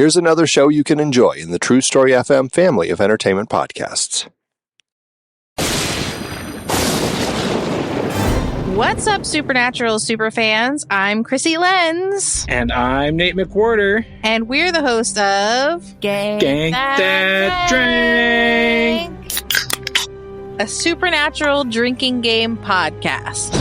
Here's another show you can enjoy in the True Story FM family of entertainment podcasts. What's up, Supernatural superfans? I'm Chrissy Lenz. And I'm Nate McWhorter. And we're the host of Gang That Drink, a supernatural drinking game podcast.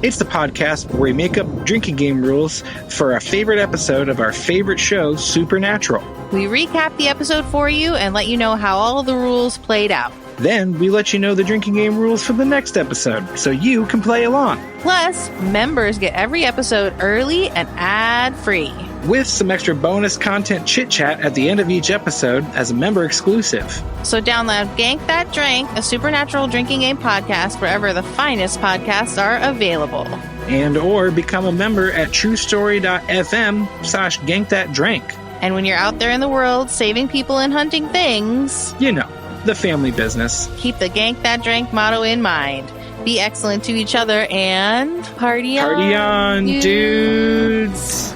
It's the podcast where we make up drinking game rules for a favorite episode of our favorite show, Supernatural. We recap the episode for you and let you know how all the rules played out. Then we let you know the drinking game rules for the next episode, so you can play along. Plus, members get every episode early and ad-free, with some extra bonus content chit-chat at the end of each episode as a member exclusive. So download Gank That Drink, a supernatural drinking game podcast, wherever the finest podcasts are available. And or become a member at truestory.fm/gankthatdrink. And when you're out there in the world saving people and hunting things, you know, the family business. Keep the Gank That Drink motto in mind. Be excellent to each other and party on, dudes.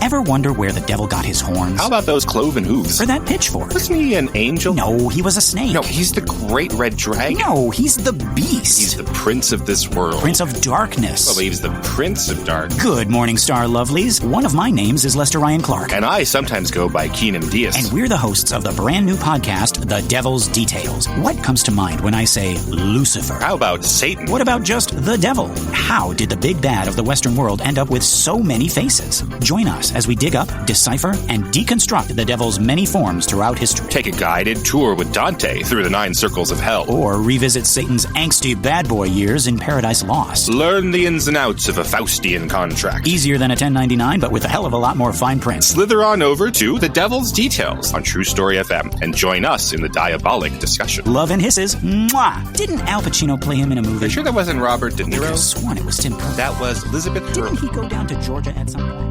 Ever wonder where the devil got his horns? How about those cloven hooves? Or that pitchfork? Wasn't he an angel? No, he was a snake. No, he's the great red dragon. No, he's the beast. He's the prince of this world. Prince of darkness. Well, he's the prince of darkness. Good morning, star lovelies. One of my names is Lester Ryan Clark. And I sometimes go by Keenan Diaz. And we're the hosts of the brand new podcast, The Devil's Details. What comes to mind when I say Lucifer? How about Satan? What about just the devil? How did the big bad of the Western world end up with so many faces? Join us as we dig up, decipher, and deconstruct the devil's many forms throughout history. Take a guided tour with Dante through the 9 circles of hell. Or revisit Satan's angsty bad boy years in Paradise Lost. Learn the ins and outs of a Faustian contract. Easier than a 1099, but with a hell of a lot more fine print. Slither on over to The Devil's Details on True Story FM and join us in the diabolic discussion. Love and hisses. Mwah! Didn't Al Pacino play him in a movie? Are you sure that wasn't Robert De I could Niro? have sworn it was Tim Curry. That was Elizabeth Didn't he go down to Georgia at some point?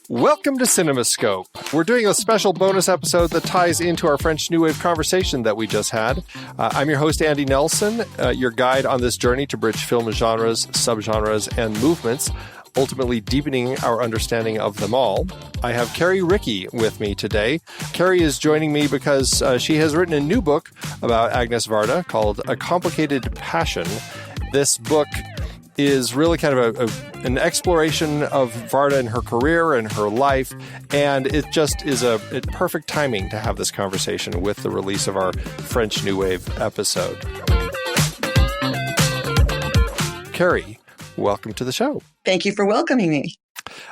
Welcome to CinemaScope. We're doing a special bonus episode that ties into our French New Wave conversation that we just had. I'm your host, Andy Nelson, your guide on this journey to bridge film genres, subgenres, and movements, ultimately deepening our understanding of them all. I have Carrie Rickey with me today. Carrie is joining me because she has written a new book about Agnès Varda called A Complicated Passion. This book is really kind of an exploration of Varda and her career and her life, and it just is it's perfect timing to have this conversation with the release of our French New Wave episode. Carrie, welcome to the show. Thank you for welcoming me.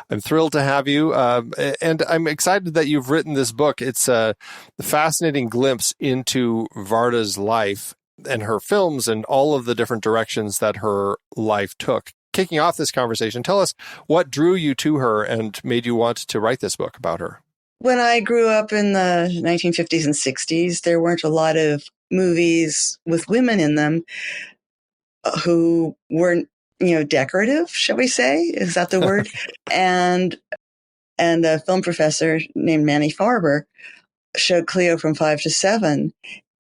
I'm thrilled to have you, and I'm excited that you've written this book. It's a fascinating glimpse into Varda's life and her films and all of the different directions that her life took. Kicking off this conversation, tell us what drew you to her and made you want to write this book about her. When I grew up in the 1950s and 60s, there weren't a lot of movies with women in them who weren't, decorative, shall we say? Is that the word? and a film professor named Manny Farber showed Cleo from 5 to 7.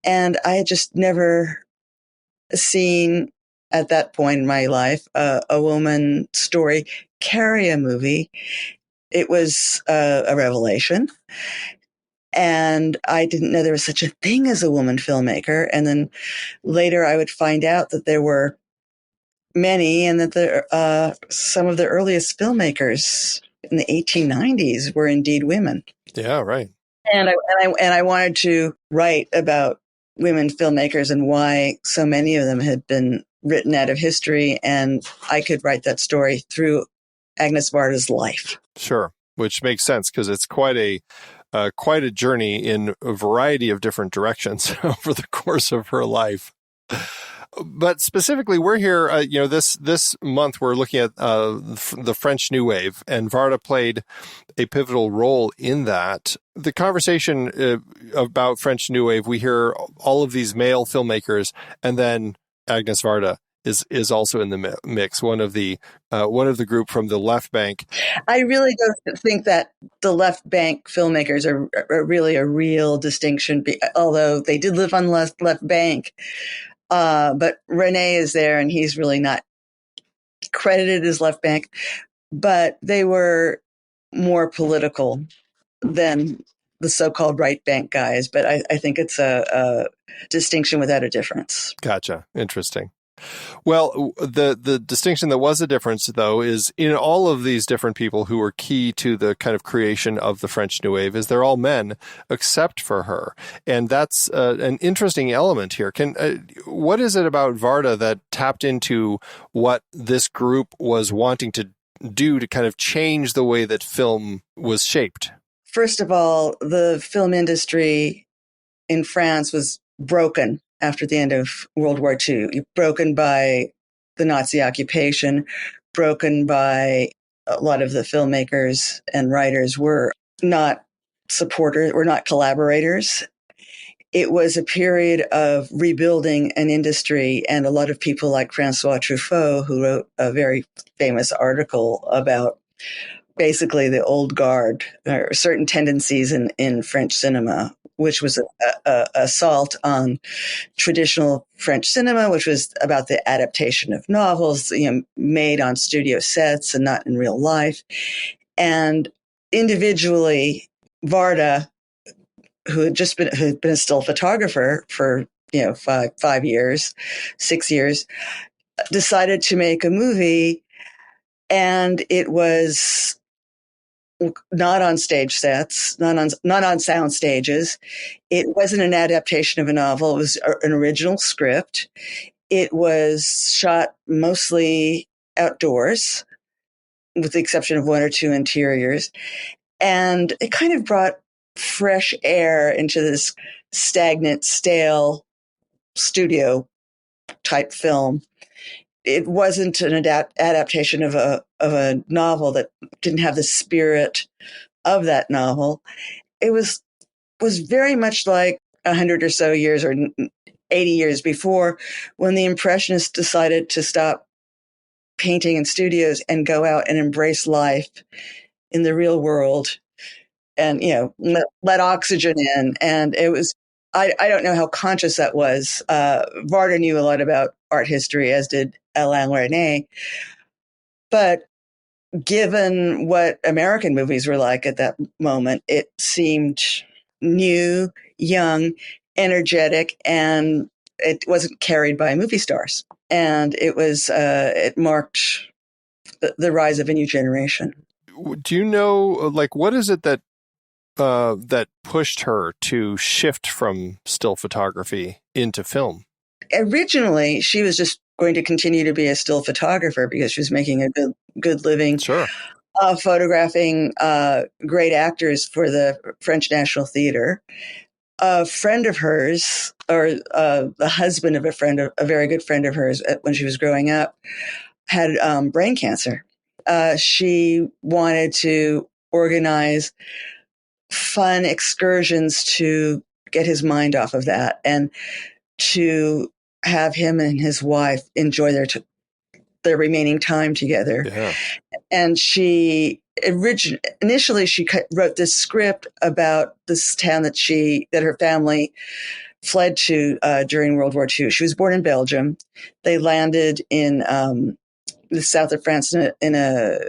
And I had just never seen, at that point in my life, a woman story carry a movie. It was a revelation. And I didn't know there was such a thing as a woman filmmaker. And then later I would find out that there were many, and that some of the earliest filmmakers in the 1890s were indeed women. Yeah, right. And I wanted to write about women filmmakers and why so many of them had been written out of history, and I could write that story through Agnès Varda's life. Sure, which makes sense because it's quite a journey in a variety of different directions over the course of her life. But specifically, we're here, this month we're looking at the French New Wave, and Varda played a pivotal role in that. The conversation about French New Wave, we hear all of these male filmmakers, and then Agnès Varda is also in the mix. One of the group from the left bank. I really don't think that the left bank filmmakers are really a real distinction, although they did live on the left bank. But Rene is there, and he's really not credited as left bank. But they were more political than the so-called right bank guys. But I think it's a distinction without a difference. Gotcha. Interesting. Well, the distinction that was a difference, though, is in all of these different people who were key to the kind of creation of the French New Wave is they're all men except for her. And that's an interesting element here. What is it about Varda that tapped into what this group was wanting to do to kind of change the way that film was shaped? First of all, the film industry in France was broken after the end of World War II, broken by the Nazi occupation, broken by a lot of the filmmakers and writers were not supporters, were not collaborators. It was a period of rebuilding an industry, and a lot of people like François Truffaut, who wrote a very famous article about basically the old guard, or certain tendencies in French cinema, which was a assault on traditional French cinema, which was about the adaptation of novels, made on studio sets and not in real life. And individually, Varda, who had been a still photographer for 5 years, 6 years, decided to make a movie, and it was not on stage sets, not on sound stages. It wasn't an adaptation of a novel. It was an original script. It was shot mostly outdoors, with the exception of one or two interiors. And it kind of brought fresh air into this stagnant, stale studio type film. It wasn't an adaptation of a novel that didn't have the spirit of that novel. It was very much like 100 or so years or 80 years before, when the Impressionists decided to stop painting in studios and go out and embrace life in the real world, and let oxygen in. And it was, I don't know how conscious that was. Varda knew a lot about art history, as did Alain Resnais. But given what American movies were like at that moment, it seemed new, young, energetic, and it wasn't carried by movie stars. And it marked the rise of a new generation. Do you know, what is it that pushed her to shift from still photography into film? Originally, she was just going to continue to be a still photographer because she was making a good living. Sure. Photographing great actors for the French National Theater. A friend of hers, or the husband of a very good friend of hers, when she was growing up, had brain cancer. She wanted to organize fun excursions to get his mind off of that, and to have him and his wife enjoy their remaining time together. Yeah. And she initially wrote this script about this town that her family fled to during World War II. She was born in Belgium. They landed in the south of France in a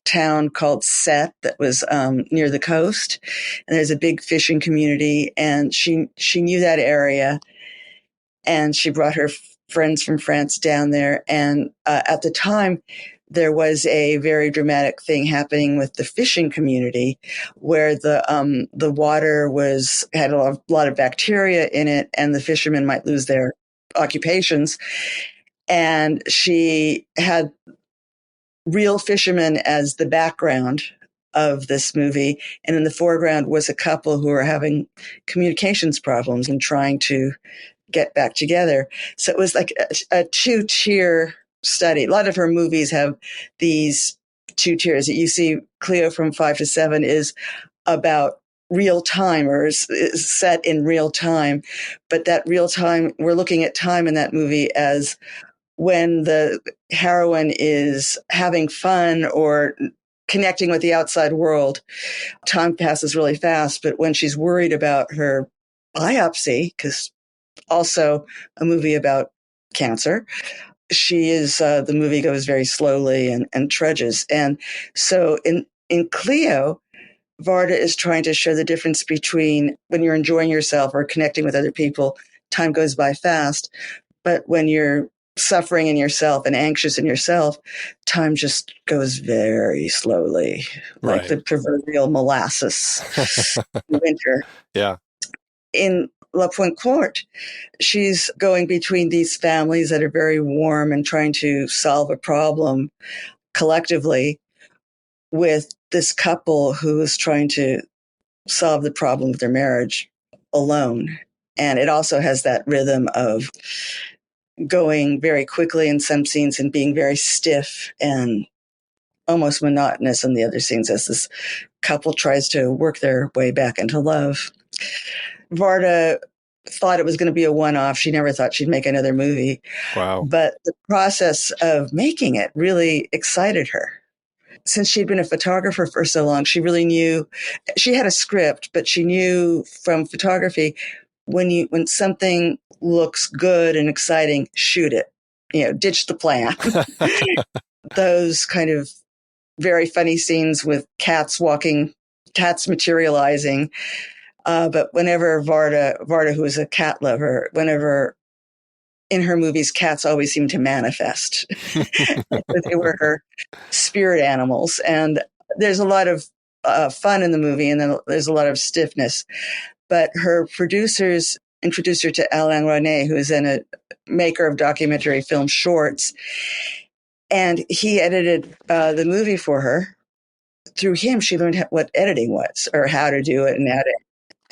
town called Sète that was near the coast. And there's a big fishing community, and she knew that area. And she brought her friends from France down there. And at the time, there was a very dramatic thing happening with the fishing community, where the water had a lot of bacteria in it, and the fishermen might lose their occupations. And she had real fishermen as the background of this movie, and in the foreground was a couple who were having communications problems and trying to get back together. So it was like a two-tier study. A lot of her movies have these two tiers. You see Cleo from 5 to 7 is about real time, or is set in real time. But that real time, we're looking at time in that movie as when the heroine is having fun or connecting with the outside world, time passes really fast. But when she's worried about her biopsy, because also a movie about cancer, the movie goes very slowly and trudges. And so in Cleo, Varda is trying to show the difference between when you're enjoying yourself or connecting with other people, time goes by fast. But when you're suffering in yourself and anxious in yourself, time just goes very slowly, like the proverbial molasses in winter. Yeah. In La Pointe Courte, she's going between these families that are very warm and trying to solve a problem collectively with this couple who is trying to solve the problem of their marriage alone. And it also has that rhythm of going very quickly in some scenes and being very stiff and almost monotonous in the other scenes as this couple tries to work their way back into love. Varda thought it was going to be a one-off. She never thought she'd make another movie. Wow. But the process of making it really excited her. Since she'd been a photographer for so long, she really knew, she had a script, but she knew from photography, when something looks good and exciting, shoot it, ditch the plan. Those kind of very funny scenes with cats materializing. But whenever Varda, who is a cat lover, whenever in her movies, cats always seem to manifest. They were her spirit animals. And there's a lot of fun in the movie, and then there's a lot of stiffness. But her producers introduced her to Alain René, who is a maker of documentary film shorts. And he edited the movie for her. Through him, she learned what editing was, or how to do it, and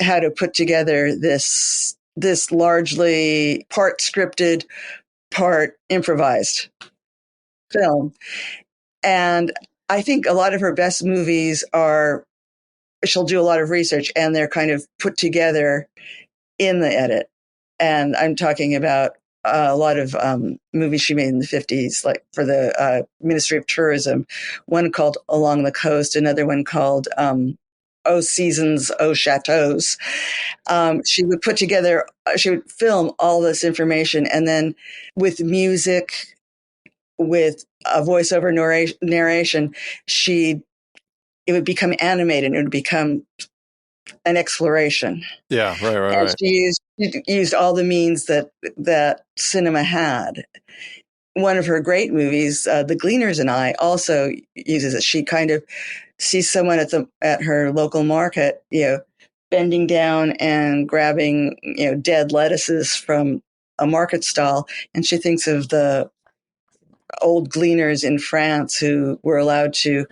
how to put together this largely part scripted, part improvised film. And I think a lot of her best movies she'll do a lot of research and they're kind of put together in the edit. And I'm talking about a lot of movies she made in the 50s, like for the Ministry of Tourism, one called Along the Coast, another one called Oh Seasons, Oh Chateaus. She would film all this information, and then with music, with a voiceover narration, it would become animated and it would become an exploration. Yeah, right. And she used all the means that cinema had. One of her great movies, The Gleaners and I, also uses it. She kind of sees someone at her local market, bending down and grabbing, dead lettuces from a market stall, and she thinks of the old gleaners in France who were allowed to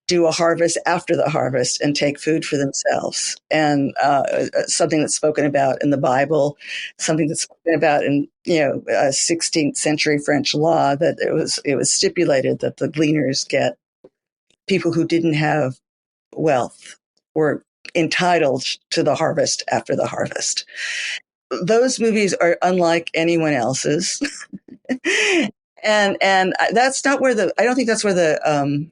do a harvest after the harvest and take food for themselves. And something that's spoken about in the Bible, something that's spoken about in 16th century French law, that it was stipulated that the gleaners get people who didn't have wealth were entitled to the harvest after the harvest. Those movies are unlike anyone else's. and that's not where I don't think that's where the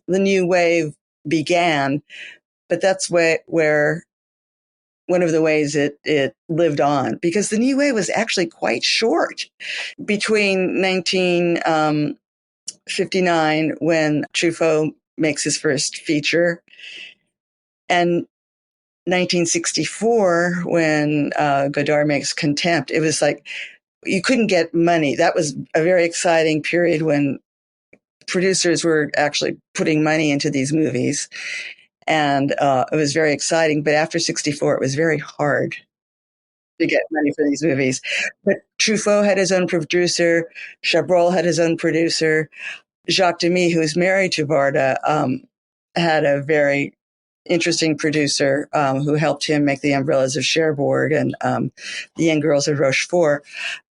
new wave began, but that's where one of the ways it lived on, because the new wave was actually quite short. Between 1959, when Truffaut makes his first feature, and 1964, when Godard makes Contempt, it was like you couldn't get money. That was a very exciting period when producers were actually putting money into these movies. And it was very exciting. But after 64, it was very hard to get money for these movies. But Truffaut had his own producer. Chabrol had his own producer. Jacques Demy, who is married to Varda, had a very interesting producer who helped him make The Umbrellas of Cherbourg and The Young Girls of Rochefort.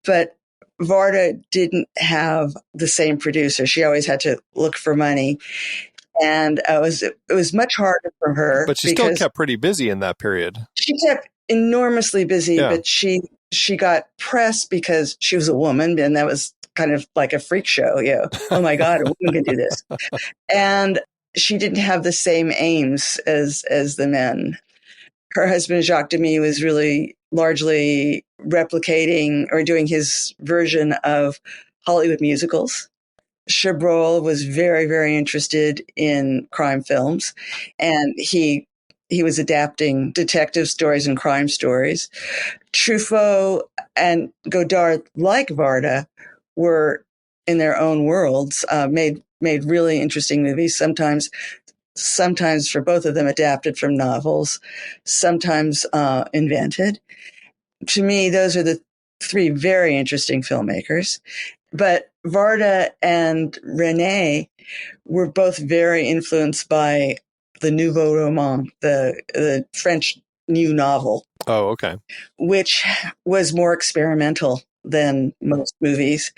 But Varda didn't have the same producer. She always had to look for money. And it was much harder for her. But she still kept pretty busy in that period. She kept enormously busy, but she she got press because she was a woman, and that was kind of like a freak show. Oh my God, a woman can do this. And she didn't have the same aims as the men. Her husband, Jacques Demy, was really largely replicating or doing his version of Hollywood musicals. Chabrol was very, very interested in crime films, and he was adapting detective stories and crime stories. Truffaut and Godard, like Varda, were in their own worlds, made really interesting movies, sometimes for both of them adapted from novels, sometimes invented. To me, those are the three very interesting filmmakers. But Varda and René were both very influenced by the Nouveau Roman, the French new novel. Oh, okay. Which was more experimental than most movies.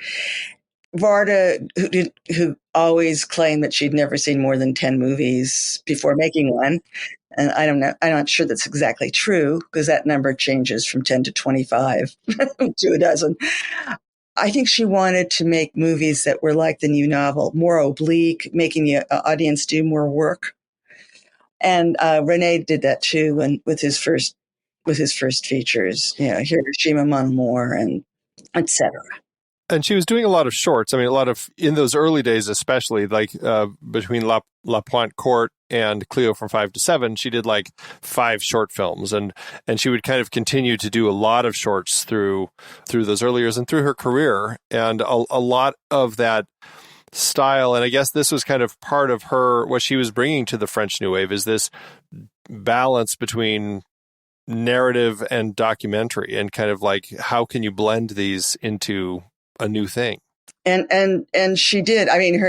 Varda, who always claimed that she'd never seen more than 10 movies before making one, and I don't know, I'm not sure that's exactly true, because that number changes from 10 to 25 to a dozen. I think she wanted to make movies that were like the new novel, more oblique, making the audience do more work. And René did that too, and with his first features, Hiroshima, Mon Amour, and etc. And she was doing a lot of shorts. I mean, a lot of, in those early days, especially like between La Pointe Courte and Cleo from 5 to 7, she did like 5 short films, and she would kind of continue to do a lot of shorts through those early years and through her career. And a lot of that style, and I guess this was kind of part of what she was bringing to the French New Wave, is this balance between narrative and documentary, and kind of like, how can you blend these into a new thing? And she did. I mean,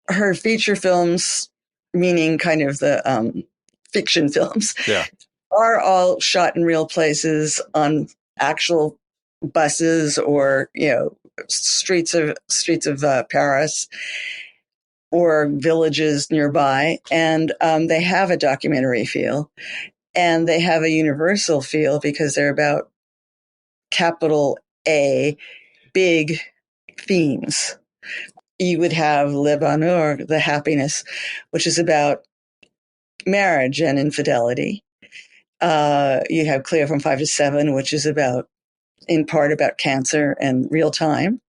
her feature films, meaning kind of the fiction films, are all shot in real places, on actual buses, or streets of Paris, or villages nearby, and they have a documentary feel, and they have a universal feel, because they're about capital A, big themes. You would have Le Bonheur, the happiness, which is about marriage and infidelity. You have Cleo from 5 to 7, which is in part about cancer and real time.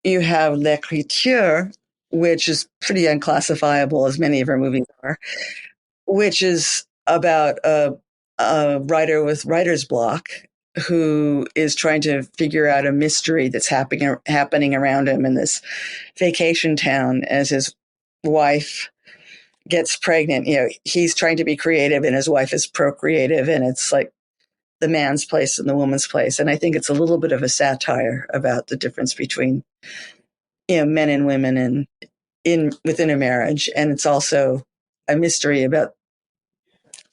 You have L'Écriture, which is pretty unclassifiable, as many of her movies are, which is about a writer with writer's block, who is trying to figure out a mystery that's happening around him in this vacation town as his wife gets pregnant. He's trying to be creative, and his wife is procreative, and it's like the man's place and the woman's place. And I think it's a little bit of a satire about the difference between, men and women and within a marriage. And it's also a mystery about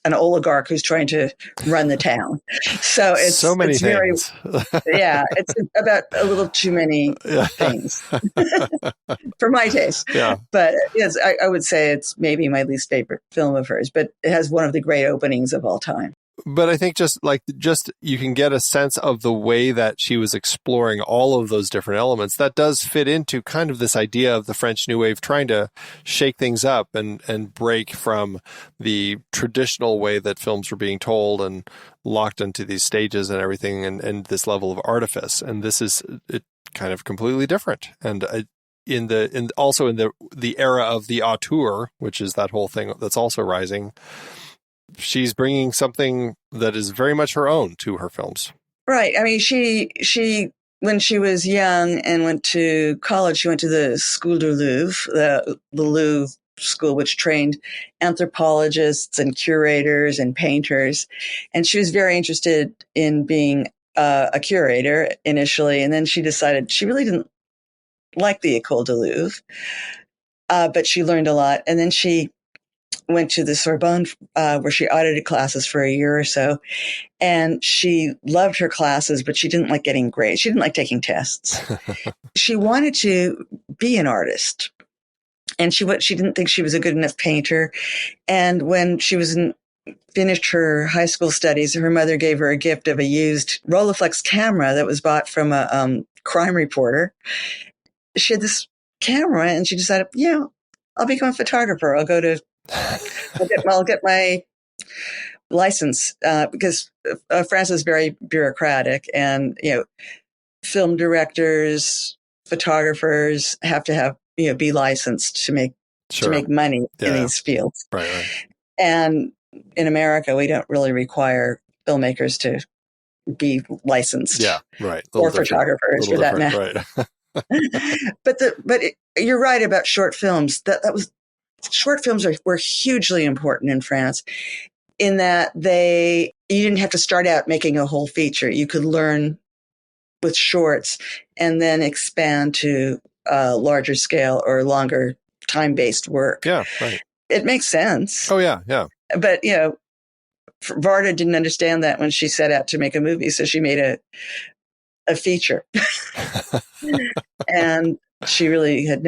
an oligarch who's trying to run the town. So it's so many things. It's about a little too many things for my taste. Yeah. But yes, I would say it's maybe my least favorite film of hers, but it has one of the great openings of all time. But I think just you can get a sense of the way that she was exploring all of those different elements. That does fit into kind of this idea of the French New Wave trying to shake things up and break from the traditional way that films were being told and locked into these stages and everything, and this level of artifice. And this is kind of completely different. And in the era of the auteur, which is that whole thing that's also rising, she's bringing something that is very much her own to her films. Right. I mean, she when she was young and went to college, she went to the School du Louvre, the Louvre school, which trained anthropologists and curators and painters. And she was very interested in being a curator initially. And then she decided she really didn't like the École du Louvre, but she learned a lot. And then she went to the Sorbonne, where she audited classes for a year or so. And she loved her classes, but she didn't like getting grades. She didn't like taking tests. She wanted to be an artist. And she didn't think she was a good enough painter. And when she was in finished her high school studies, her mother gave her a gift of a used Rolleiflex camera that was bought from a crime reporter. She had this camera, and she decided, I'll become a photographer. I'll get my license because France is very bureaucratic, and film directors, photographers have to be licensed to make money in these fields. Right. And in America, we don't really require filmmakers to be licensed. Yeah, right. Or photographers, for that matter. Right. But you're right about short films. Short films were hugely important in France, in that you didn't have to start out making a whole feature. You could learn with shorts and then expand to larger scale or longer time-based work. Yeah, right. It makes sense. Oh, yeah. But, Varda didn't understand that when she set out to make a movie, so she made a feature. And she really had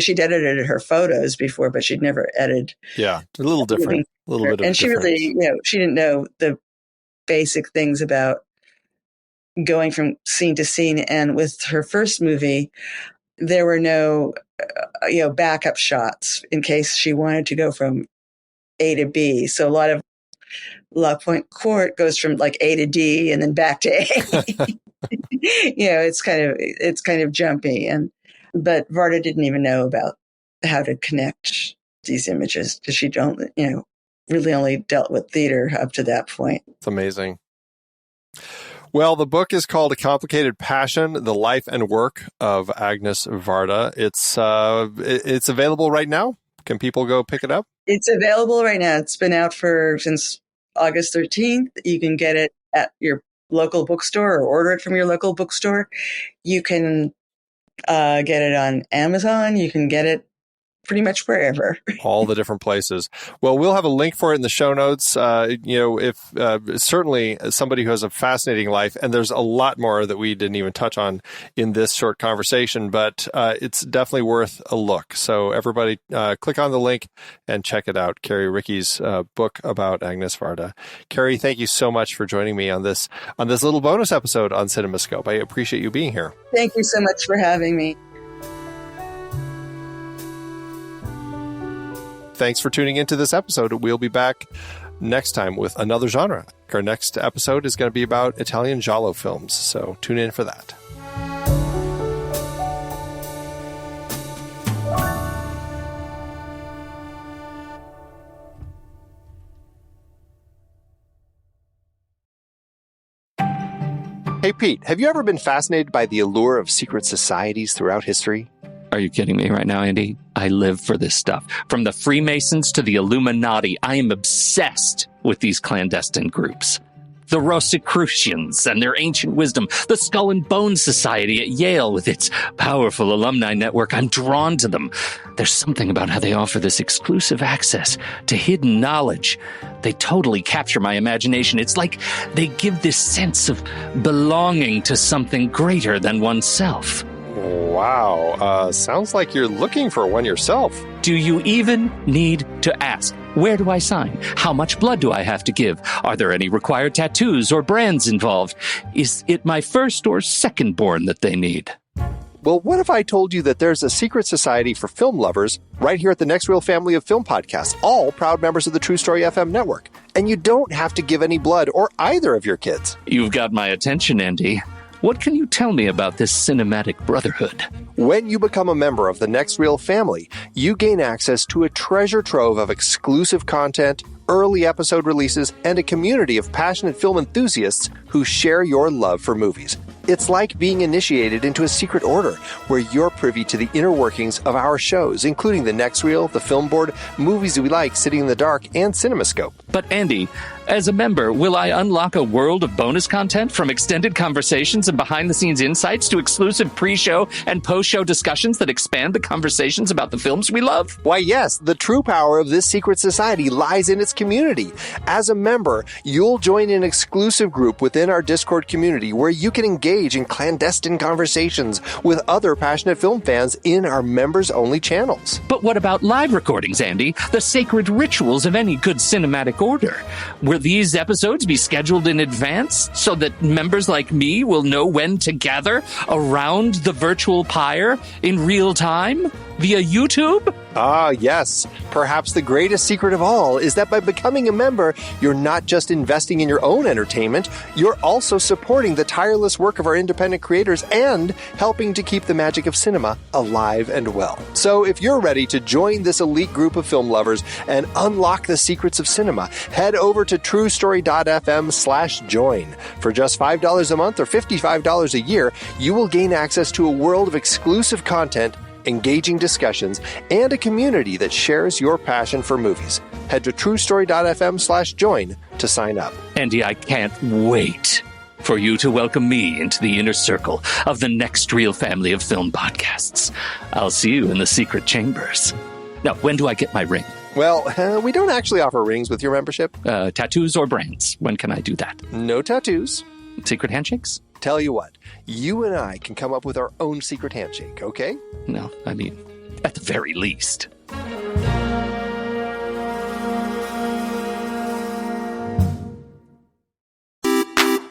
she'd edited her photos before, but she'd never edited. Yeah, a little different. A little bit of and she difference. really, she didn't know the basic things about going from scene to scene. And with her first movie, there were no, backup shots in case she wanted to go from A to B. So a lot of Pointe Courte goes from like A to D and then back to A. It's kind of jumpy. But Varda didn't even know about how to connect these images because she really only dealt with theater up to that point. It's amazing. Well, the book is called A Complicated Passion, The Life and Work of Agnès Varda. It's available right now. Can people go pick it up? It's available right now. It's been out since August 13th. You can get it at your local bookstore or order it from your local bookstore. You can get it on Amazon. You can get it pretty much wherever. All the different places. Well, we'll have a link for it in the show notes. If certainly somebody who has a fascinating life, and there's a lot more that we didn't even touch on in this short conversation, but it's definitely worth a look. So everybody click on the link and check it out. Carrie Rickey's book about Agnès Varda. Carrie, thank you so much for joining me on this little bonus episode on CinemaScope. I appreciate you being here. Thank you so much for having me. Thanks for tuning into this episode. We'll be back next time with another genre. Our next episode is going to be about Italian giallo films, so tune in for that. Hey, Pete, have you ever been fascinated by the allure of secret societies throughout history? Are you kidding me right now, Andy? I live for this stuff. From the Freemasons to the Illuminati, I am obsessed with these clandestine groups. The Rosicrucians and their ancient wisdom, the Skull and Bones Society at Yale with its powerful alumni network. I'm drawn to them. There's something about how they offer this exclusive access to hidden knowledge. They totally capture my imagination. It's like they give this sense of belonging to something greater than oneself. Wow. Sounds like you're looking for one yourself. Do you even need to ask? Where do I sign? How much blood do I have to give? Are there any required tattoos or brands involved? Is it my first or second born that they need? Well, what if I told you that there's a secret society for film lovers right here at the Next Reel family of film podcasts, all proud members of the True Story FM network, and you don't have to give any blood or either of your kids? You've got my attention, Andy. What can you tell me about this cinematic brotherhood? When you become a member of the Next Reel family, you gain access to a treasure trove of exclusive content, early episode releases, and a community of passionate film enthusiasts who share your love for movies. It's like being initiated into a secret order where you're privy to the inner workings of our shows, including the Next Reel, the Film Board, Movies We Like, Sitting in the Dark, and CinemaScope. But Andy, As a member, will I unlock a world of bonus content from extended conversations and behind-the-scenes insights to exclusive pre-show and post-show discussions that expand the conversations about the films we love? Why, yes, the true power of this secret society lies in its community. As a member, you'll join an exclusive group within our Discord community where you can engage in clandestine conversations with other passionate film fans in our members-only channels. But what about live recordings, Andy? The sacred rituals of any good cinematic order. Will these episodes be scheduled in advance so that members like me will know when to gather around the virtual pyre in real time via YouTube? Ah, yes. Perhaps the greatest secret of all is that by becoming a member, you're not just investing in your own entertainment, you're also supporting the tireless work of our independent creators and helping to keep the magic of cinema alive and well. So if you're ready to join this elite group of film lovers and unlock the secrets of cinema, head over to truestory.fm/join. For just $5 a month or $55 a year, you will gain access to a world of exclusive content, engaging discussions, and a community that shares your passion for movies. Head to truestory.fm/join to sign up. Andy, I can't wait for you to welcome me into the inner circle of the Next Reel family of film podcasts. I'll see you in the secret chambers. Now, when do I get my ring? Well, we don't actually offer rings with your membership. Tattoos or brands? When can I do that? No tattoos. Secret handshakes? Tell you what, you and I can come up with our own secret handshake, okay? No, I mean, at the very least.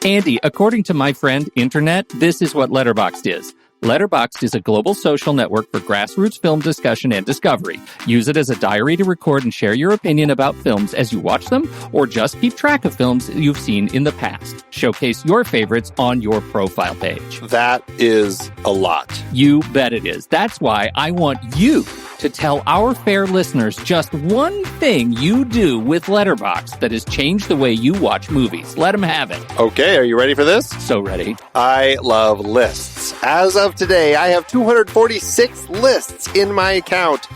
Andy, according to my friend Internet, this is what Letterboxd is. Letterboxd is a global social network for grassroots film discussion and discovery. Use it as a diary to record and share your opinion about films as you watch them, or just keep track of films you've seen in the past. Showcase your favorites on your profile page. That is a lot. You bet it is. That's why I want you to tell our fair listeners just one thing you do with Letterboxd that has changed the way you watch movies. Let them have it. Okay, are you ready for this? So ready. I love lists. As of today, I have 246 lists in my account.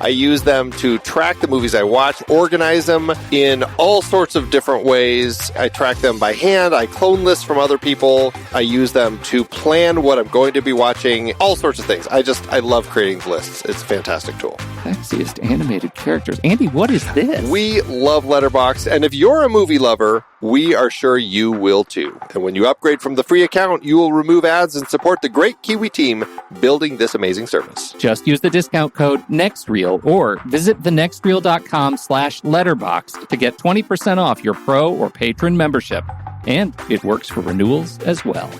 I use them to track the movies I watch, organize them in all sorts of different ways. I track them by hand. I clone lists from other people. I use them to plan what I'm going to be watching, all sorts of things. I love creating lists. It's a fantastic tool. Sexiest animated characters. Andy, what is this? We love Letterboxd, and if you're a movie lover, we are sure you will too. And when you upgrade from the free account, you will remove ads and support the great Kiwi team building this amazing service. Just use the discount code NEXTREEL or visit thenextreel.com/letterboxd to get 20% off your pro or patron membership. And it works for renewals as well.